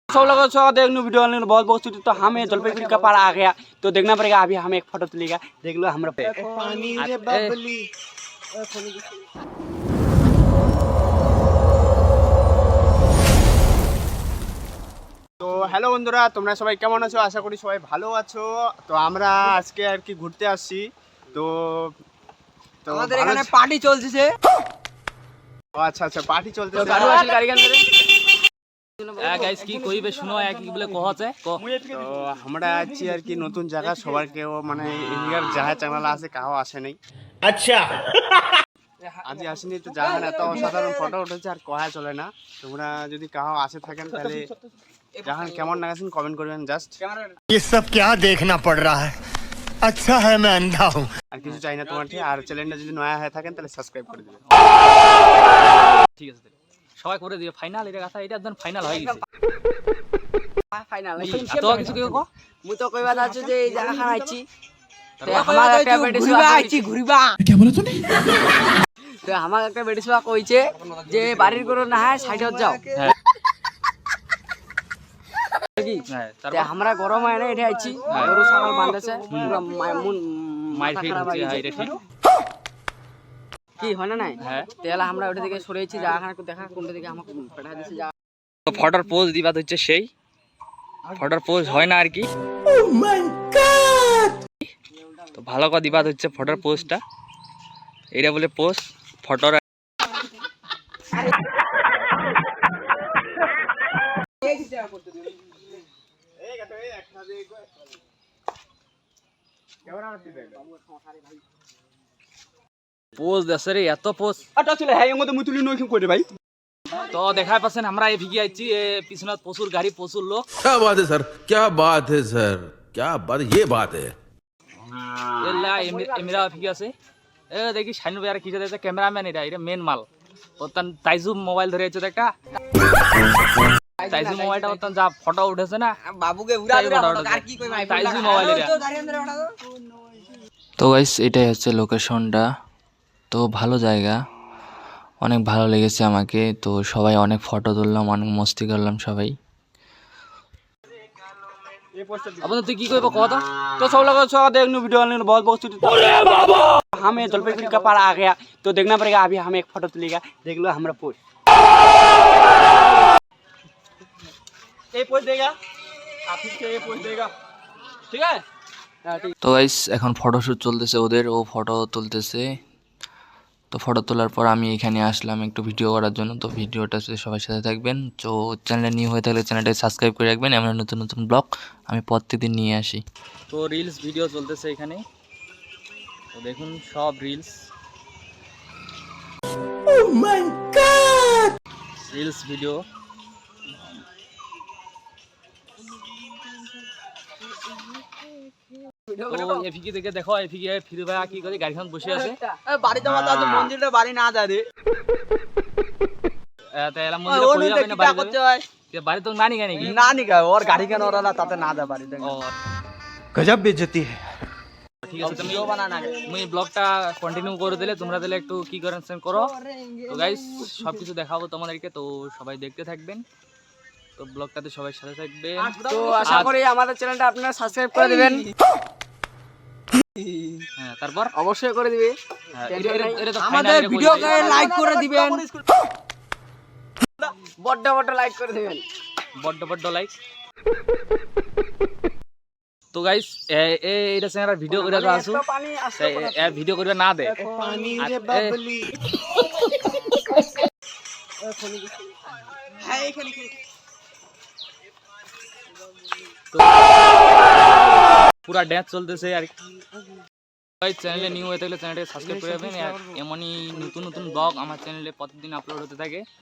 सब लोगों को स्वागत है एक न्यू वीडियो में। बहुत बहुत छुट्टी तो हमें जलपाईगुड़ी का पार आ गया तो देखना पड़ेगा। अभी हमें एक फोटो तुलेगा, देख लो हमारा तो हेलो বন্ধুরা, তোমরা সবাই কেমন আছো? আশা করি সবাই ভালো আছো। তো আমরা আজকে আর কি ঘুরতে আসছি। তো আমাদের এখানে পার্টি চলছে। আচ্ছা আচ্ছা, পার্টি চলতেছে। তো গাড়ি গান ধরে गाइस की कोई भी सुनो है कि बोले कहत है তো আমরা আছি আর কি নতুন জায়গা, সবার কেউ মানে ইন্ডিয়ার যাহা চ্যানেল আছে কাও আসে নাই। আচ্ছা আজ আসেনি তো জাহান এত অসাধারণ ফটো উঠেছে আর কহা চলে না। তোমরা যদি কাও আসে থাকেন তাহলে জাহান কেমন লাগাছেন কমেন্ট করবেন। জাস্ট ये सब क्या देखना पड़ रहा है? अच्छा है मैं अंधा हूँ। আর কিছু চাই না তোমার থেকে। আর চ্যানেলটা যদি নয়া হয়ে থাকেন তাহলে সাবস্ক্রাইব করে দিবেন। ঠিক আছে সবাই করে দিও। ফাইনাল এটা কথা, এটা একদম ফাইনাল হয়ে গেছে। ফাইনাল তো কিছু কেউ কো মু তো কইবা যাচ্ছি যে এই জায়গা খান আইছি তো আমার একটা বেডিসবা আইছি ঘুরিবা। क्या बोला तूने? তো আমার একটা বেডিসবা কইছে যে বাড়ির করে না হয় সাইডত যাও। হ্যাঁ তো আমরা গরম হয় না এটা আইছি, গরু ছাগল বাঁধেছে পুরো মাইর ফিট হচ্ছে। হ্যাঁ এটা ঠিক কি হয় না নাই। হ্যাঁ তেলা আমরা ওটা থেকে সরেছি, জায়গাখানা একটু দেখা কোনটা দিকে আমাকে পাঠা দিছে। যা তো ফটোর পোজ দিবা হচ্ছে সেই ফটোর পোজ হয় না আর কি। তো ভালো করে দিবা হচ্ছে ফটোর পোজটা। এটা বলে পোজ ফটোর। পোজ দেশে রে এত পোজ আটা চলে হ্যাঁ এর মধ্যে মুতুলি নই কি করে ভাই। তো দেখা পাচ্ছেন আমরা এই ভিগি আইছি পিছনত প্রচুর গাড়ি প্রচুর লোক। क्या बात है सर, क्या बात है सर, क्या बात, ये बात है। এলা এমরা ভিগি আছে। এ দেখি শাইনু ভাই আর কি যাচ্ছে ক্যামেরাম্যান। এটা মেন মাল। ওতন তাইজু মোবাইল ধরে আছে দেখা। তাইজু মোবাইলটা ওতন যা ফটো উঠেছে না বাবুকে উড়া উড়া আর কি কই ভাই তাইজু মোবাইল এটা। তো গাইস এটাই হচ্ছে লোকেশনটা। তো ভালো জায়গা, অনেক ভালো লেগেছে আমাকে। তো সবাই অনেক ফটো তুললাম, অনেক মস্তি করলাম সবাই। আপনার তুই কি করবো কথা। तो सब लोगों को स्वागत है एक न्यू वीडियो में। बहुत बहुत छुट्टी तो हमें जलपाईगुड़ी का पार आ गया तो देखना पड़ेगा। अभी हमें एक फोटो तुलेगा, देख लो हमारा पोस्ट। ये पोस्ट देगा आप इसके, ये पोस्ट देगा ठीक है। তো গাইস এখন ফটোশ্যুট চলতেছে ওদের, ও ফটো তুলতেছে। তো ফটো তোলার পর আমি এখানে আসলাম একটু ভিডিও করার জন্য। তো ভিডিওটা সবাই সাথে থাকবেন। তো চ্যানেলে নিউ হয়ে থাকলে চ্যানেলটা সাবস্ক্রাইব করে রাখবেন। এমন নতুন নতুন ব্লগ আমি প্রত্যেকদিন নিয়ে আসি। তো রিলস ভিডিও চলতেছে এখানে। তো দেখুন সব রিলস রিলস ভিডিও। তো এফিকে দেখে দেখো, এফিকে ফিরে ভাই কি করে গাড়িখান বসে আছে। বাড়ি যাওয়া তো মন্দিরটা বাড়ি না যা রে তাহলে মন্দিরে কই যাবে না বাড়ি যাবে। কে বাড়ি তো নানি গানি কি না নি গা ওর গাড়ি কেন ওরা না তাতে না যা বাড়ি দেখ। ও गजब बेइज्जती है। ঠিক আছে তুমি মুই ব্লগটা কন্টিনিউ করে দিলে তোমরা দিলে একটু কি করেন সেন্ড করো। তো গাইস সবকিছু দেখাবো তোমাদেরকে, তো সবাই দেখতে থাকবেন। তো ব্লগটাতে সবাই সাথে থাকবেন। তো আশা করি আমাদের চ্যানেলটা আপনারা সাবস্ক্রাইব করে দিবেন। হ্যাঁ তারপর অবশ্যই করে দিবে। এটা তো আমাদের ভিডিওকে লাইক করে দিবেন, বড় বড় লাইক করে দিবেন, বড় বড় লাইক। তো গাইস এইটা চ্যানেল ভিডিও করে তো আসু ভিডিও করে না দে পুরা ড্যান্স চলতেছে আর চ্যানেলে নিউ হয়ে থাকলে চ্যানেলটাকে সাবস্ক্রাইব করে রাখবেন। এমনই নতুন নতুন ব্লগ আমার চ্যানেলে প্রতিদিন আপলোড হতে থাকে।